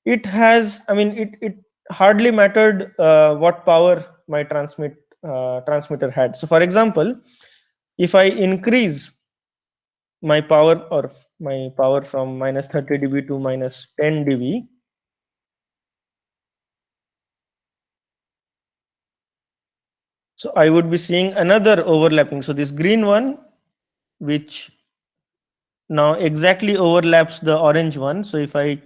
It has, I mean, it hardly mattered what power my transmitter had. So for example, if I increase my power from minus 30 dB to minus 10 dB, so I would be seeing another overlapping. So this green one, which now exactly overlaps the orange one. So if I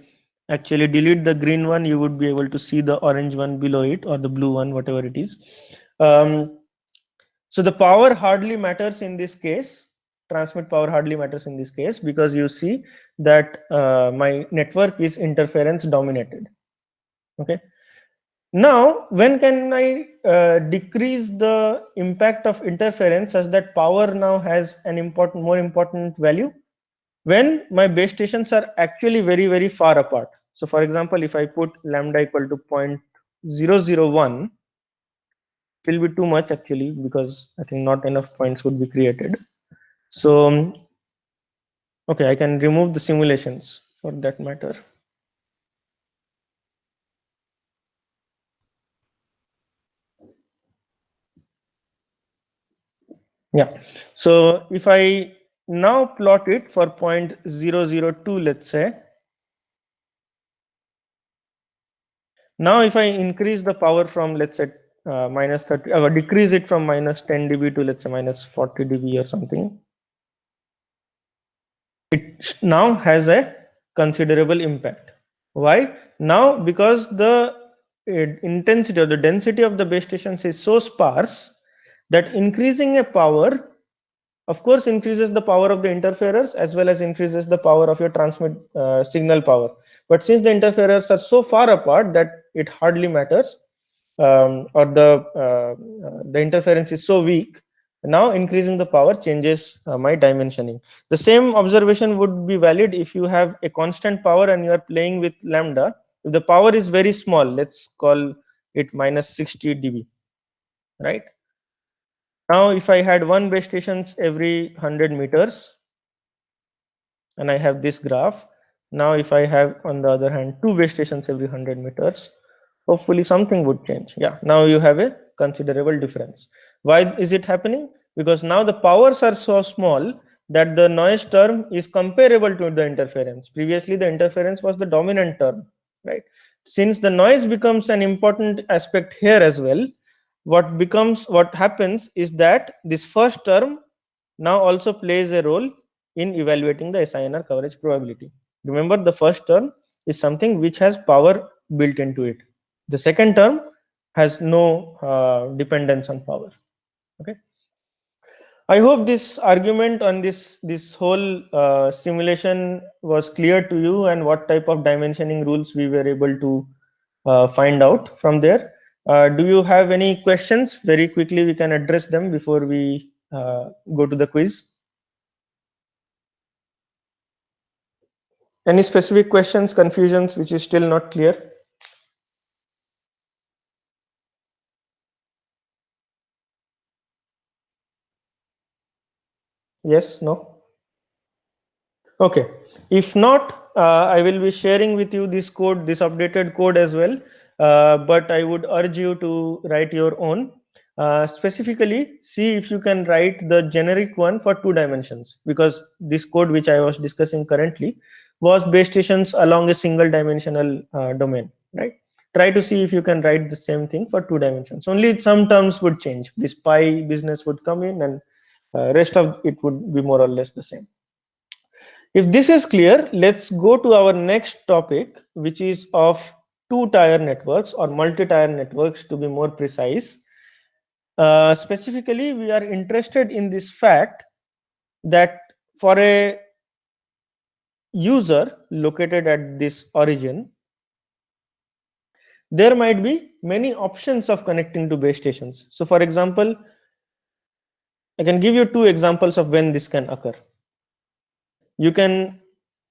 actually delete the green one, you would be able to see the orange one below it, or the blue one, whatever it is. So the power hardly matters in this case. Transmit power hardly matters in this case, because you see that my network is interference dominated. Okay. Now, when can I decrease the impact of interference such that power now has an more important value? When my base stations are actually very, very far apart. So for example, if I put lambda equal to 0.001, it will be too much actually, because I think not enough points would be created. So okay, I can remove the simulations for that matter. Yeah. So if I now plot it for 0.002, let's say, now if I increase the power from, let's say, minus 30, or decrease it from minus 10 dB to, let's say, minus 40 dB or something, it now has a considerable impact. Why? Now, because the intensity or the density of the base stations is so sparse that increasing a power of course increases the power of the interferers as well as increases the power of your transmit signal power. But since the interferers are so far apart that it hardly matters, or the interference is so weak, now increasing the power changes my dimensioning. The same observation would be valid if you have a constant power and you are playing with lambda. If the power is very small, let's call it minus 60 dB, right? Now if I had one base stations every 100 meters and I have this graph, now if I have on the other hand two base stations every 100 meters, hopefully something would change. Yeah, now you have a considerable difference. Why is it happening? Because now the powers are so small that the noise term is comparable to the interference. Previously the interference was the dominant term, right? Since the noise becomes an important aspect here as well, what happens is that this first term now also plays a role in evaluating the SINR coverage probability. Remember, the first term is something which has power built into it. The second term has no dependence on power. Okay. I hope this argument on this whole simulation was clear to you, and what type of dimensioning rules we were able to find out from there. Do you have any questions? Very quickly, we can address them before we go to the quiz. Any specific questions, confusions, which is still not clear? Yes, no? Okay. If not, I will be sharing with you this code, this updated code as well. But I would urge you to write your own. Specifically, see if you can write the generic one for 2 dimensions, because this code which I was discussing currently was base stations along a single dimensional domain, right? Try to see if you can write the same thing for 2 dimensions. Only some terms would change. This pi business would come in, and rest of it would be more or less the same. If this is clear, let's go to our next topic, which is of 2-tier networks or multi-tier networks, to be more precise. Specifically, we are interested in this fact that for a user located at this origin, there might be many options of connecting to base stations. So for example, I can give you 2 examples of when this can occur. You can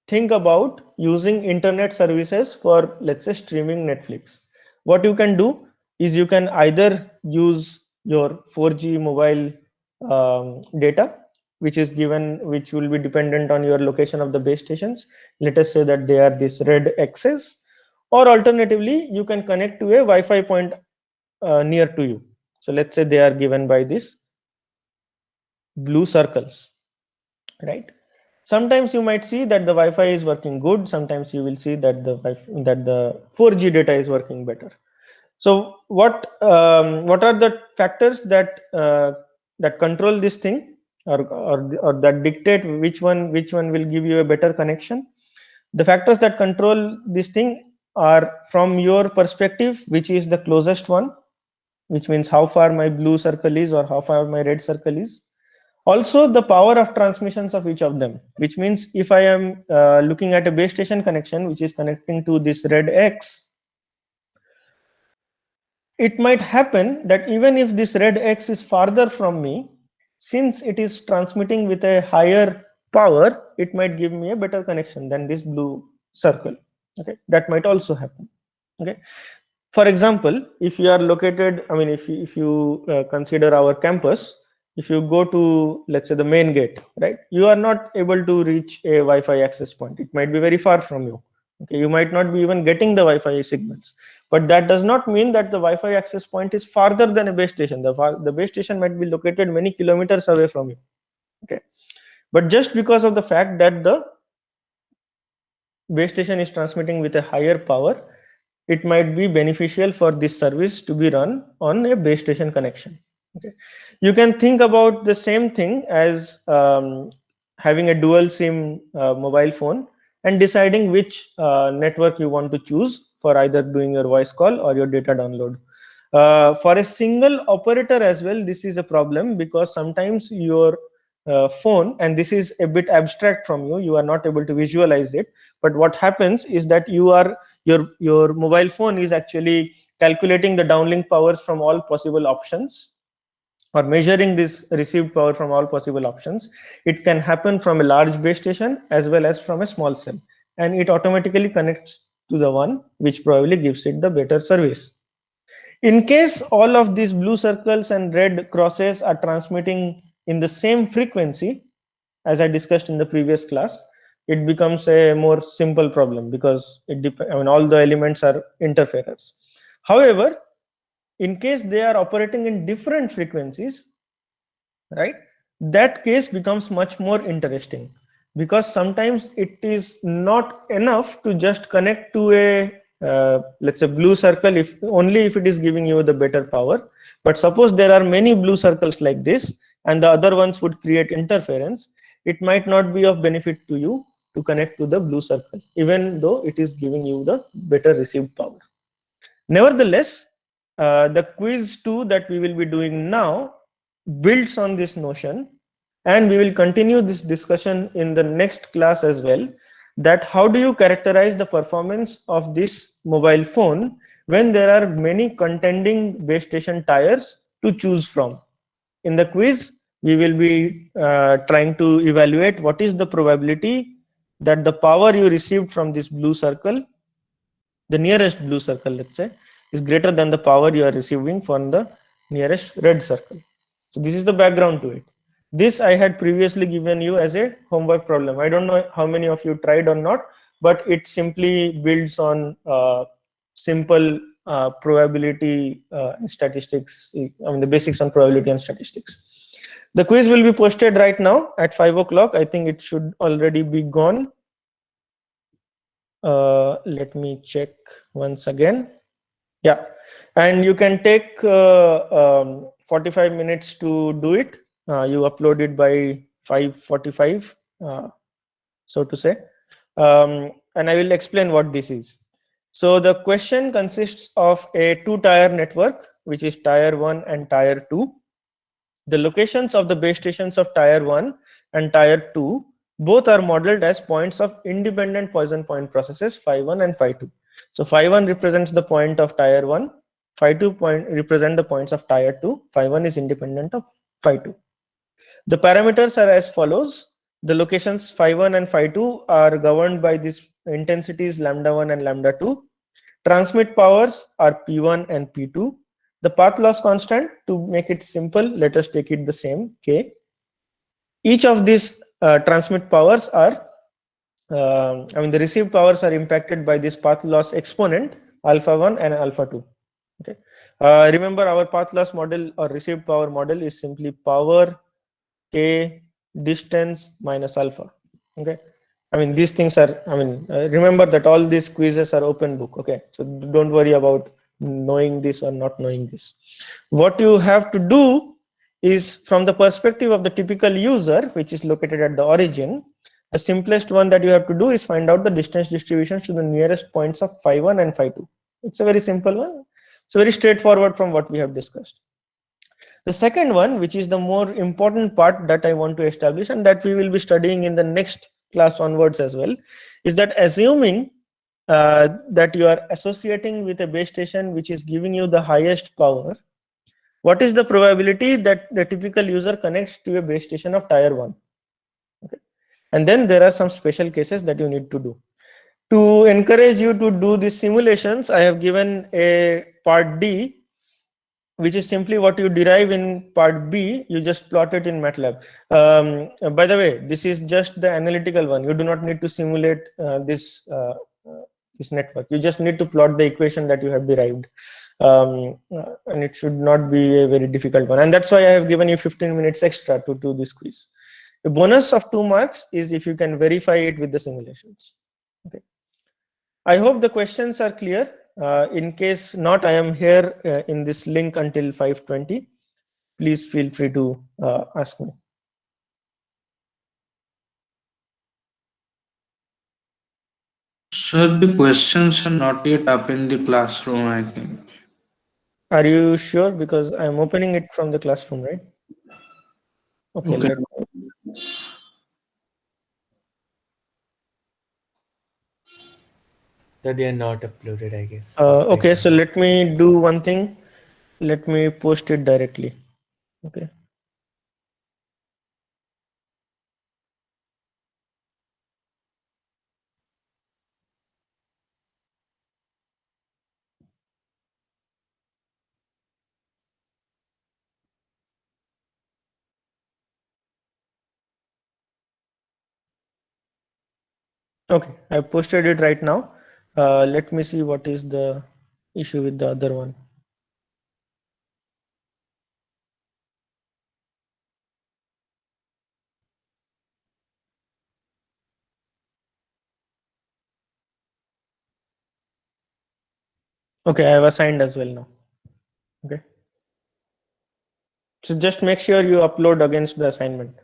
think about using internet services for, let's say, streaming Netflix. What you can do is you can either use your 4G mobile data, which is given, which will be dependent on your location of the base stations. Let us say that they are this red X's, or alternatively, you can connect to a Wi-Fi point near to you. So let's say they are given by this blue circles, right? Sometimes you might see that the Wi-Fi is working good. Sometimes you will see that the 4G data is working better. So what are the factors that that control this thing, or that dictate which one will give you a better connection? The factors that control this thing are, from your perspective, which is the closest one, which means how far my blue circle is or how far my red circle is. Also the power of transmissions of each of them, which means if I am looking at a base station connection which is connecting to this red X, it might happen that even if this red X is farther from me, since it is transmitting with a higher power, it might give me a better connection than this blue circle. Okay, that might also happen. Okay, for example, if you are located, I mean, if you consider our campus, if you go to, let's say, the main gate, right, you are not able to reach a Wi-Fi access point. It might be very far from you. Okay, you might not be even getting the Wi-Fi signals, but that does not mean that the Wi-Fi access point is farther than a base station. The base station might be located many kilometers away from you. Okay, but just because of the fact that the base station is transmitting with a higher power, it might be beneficial for this service to be run on a base station connection. Okay, you can think about the same thing as having a dual SIM mobile phone and deciding which network you want to choose for either doing your voice call or your data download. For a single operator as well, this is a problem, because sometimes your phone, and this is a bit abstract from you, you are not able to visualize it, but what happens is that your mobile phone is actually calculating the downlink powers from all possible options, or measuring this received power from all possible options. It can happen from a large base station as well as from a small cell, and it automatically connects to the one which probably gives it the better service. In case all of these blue circles and red crosses are transmitting in the same frequency, as I discussed in the previous class, it becomes a more simple problem because all the elements are interferers. However, in case they are operating in different frequencies, right, that case becomes much more interesting, because sometimes it is not enough to just connect to a let's say blue circle if only if it is giving you the better power. But suppose there are many blue circles like this and the other ones would create interference, it might not be of benefit to you to connect to the blue circle even though it is giving you the better received power. Nevertheless, the quiz 2 that we will be doing now builds on this notion, and we will continue this discussion in the next class as well, that how do you characterize the performance of this mobile phone when there are many contending base station tires to choose from. In the quiz, we will be trying to evaluate what is the probability that the power you received from this blue circle, the nearest blue circle, let's say, is greater than the power you are receiving from the nearest red circle. So this is the background to it. This I had previously given you as a homework problem. I don't know how many of you tried or not, but it simply builds on simple probability statistics, the basics on probability and statistics. The quiz will be posted right now at 5 o'clock. I think it should already be gone. Let me check once again. Yeah, and you can take 45 minutes to do it. You upload it by 5:45, so to say, and I will explain what this is. So the question consists of a two-tier network, which is tier 1 and tier 2. The locations of the base stations of tier 1 and tier 2 both are modeled as points of independent Poisson point processes phi1 and phi2. So phi1 represents the point of tier 1, phi2 point represent the points of tier 2, phi1 is independent of phi2. The parameters are as follows. The locations phi1 and phi2 are governed by these intensities lambda 1 and lambda 2. Transmit powers are p1 and p2. The path loss constant, to make it simple, let us take it the same, k. Each of these transmit powers are, the received powers are impacted by this path loss exponent alpha 1 and alpha 2. Okay. Remember, our path loss model or received power model is simply power k distance minus alpha. Okay. These things are, remember that all these quizzes are open book. Okay. So don't worry about knowing this or not knowing this. What you have to do is, from the perspective of the typical user, which is located at the origin, the simplest one that you have to do is find out the distance distributions to the nearest points of phi1 and phi2. It's a very simple one. It's very straightforward from what we have discussed. The second one, which is the more important part that I want to establish and that we will be studying in the next class onwards as well, is that assuming that you are associating with a base station which is giving you the highest power, what is the probability that the typical user connects to a base station of tier 1? Okay. And then there are some special cases that you need to do. To encourage you to do these simulations, I have given a part D, which is simply what you derive in part B, you just plot it in MATLAB. By the way, this is just the analytical one. You do not need to simulate this network. You just need to plot the equation that you have derived. And it should not be a very difficult one. And that's why I have given you 15 minutes extra to do this quiz. The bonus of 2 marks is if you can verify it with the simulations. Okay. I hope the questions are clear. In case not, I am here in this link until 5:20. Please feel free to ask me. So the questions are not yet up in the classroom, I think. Are you sure? Because I'm opening it from the classroom, right? Okay. Okay. So they are not uploaded, I guess. Okay, so let me do one thing. Let me post it directly. Okay. Okay, I posted it right now. Let me see what is the issue with the other one. Okay, I have assigned as well now. Okay. So just make sure you upload against the assignment.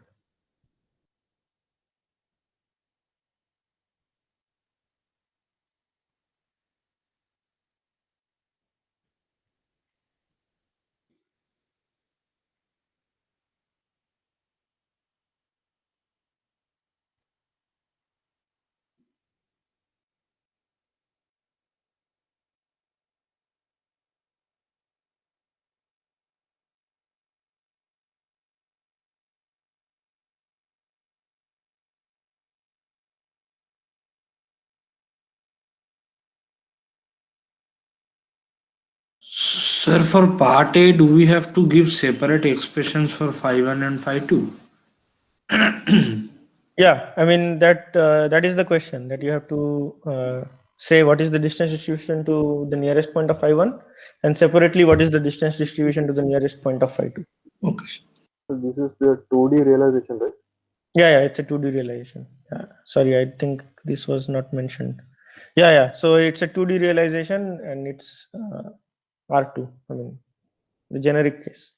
Sir, for part A, do we have to give separate expressions for phi 1 and phi 2? Yeah, I mean that is the question, that you have to say what is the distance distribution to the nearest point of phi1, and separately what is the distance distribution to the nearest point of phi2. Okay. So this is the 2D realization, right? Yeah, it's a 2D realization. Sorry, I think this was not mentioned. Yeah. So it's a 2D realization and it's R2. I mean, the generic case.